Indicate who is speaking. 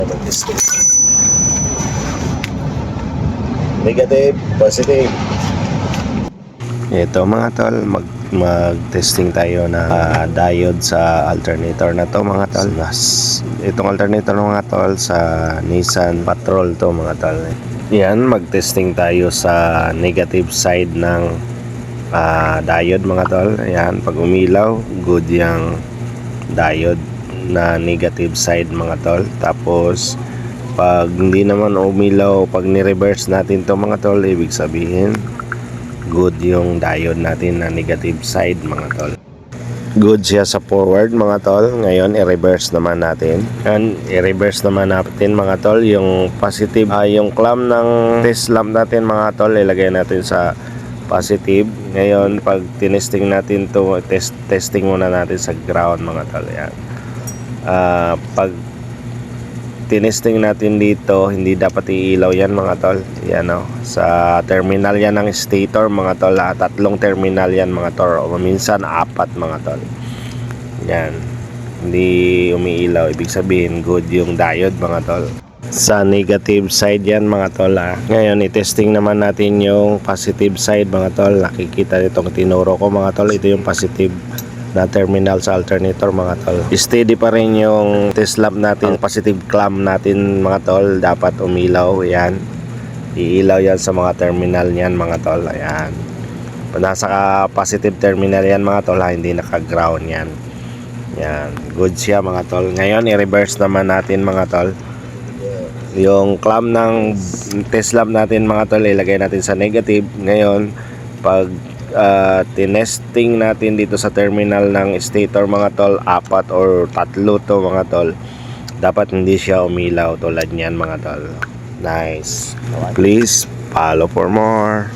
Speaker 1: Mag-testing. Negative, positive. Ito mga tol, mag-testing tayo na diode sa alternator na to mga tol. Itong alternator mga tol sa Nissan Patrol to mga tol. Yan, mag-testing tayo sa negative side ng diode mga tol. Ayan, pag umilaw, good yung diode na negative side mga tol. Tapos pag hindi naman umilaw, pag ni-reverse natin to mga tol, ibig sabihin good yung diode natin na negative side mga tol. Good siya sa forward mga tol. Ngayon i-reverse naman natin. And i-reverse naman natin mga tol yung positive, yung clamp ng test lamp natin mga tol, ilagay natin sa positive. Ngayon pag tinesting natin to, testing muna natin sa ground mga tol. Yan. Pag tinesting natin dito, hindi dapat iilaw yan mga tol. Yan o, sa terminal yan ng stator mga tol. Tatlong terminal yan mga tol, o minsan 4 mga tol. Yan, hindi umiilaw, ibig sabihin good yung diode mga tol. Sa negative side yan mga tol. Ngayon i-testing naman natin yung positive side mga tol. Nakikita nitong tinuro ko mga tol, ito yung positive na terminal sa alternator mga tol. Steady pa rin yung test lamp natin. Ang positive clamp natin mga tol, dapat umilaw. Yan, iilaw yan sa mga terminal yan mga tol. Ayan, nasa positive terminal yan mga tol, hindi naka ground yan. Yan, good siya mga tol. Ngayon i-reverse naman natin mga tol. Yung clamp ng test lamp natin mga tol, ilagay natin sa negative. Ngayon pag tinesting natin dito sa terminal ng stator mga tol, 4 or 3 to mga tol, dapat hindi siya umilaw tulad niyan mga tol. Nice. Please follow for more.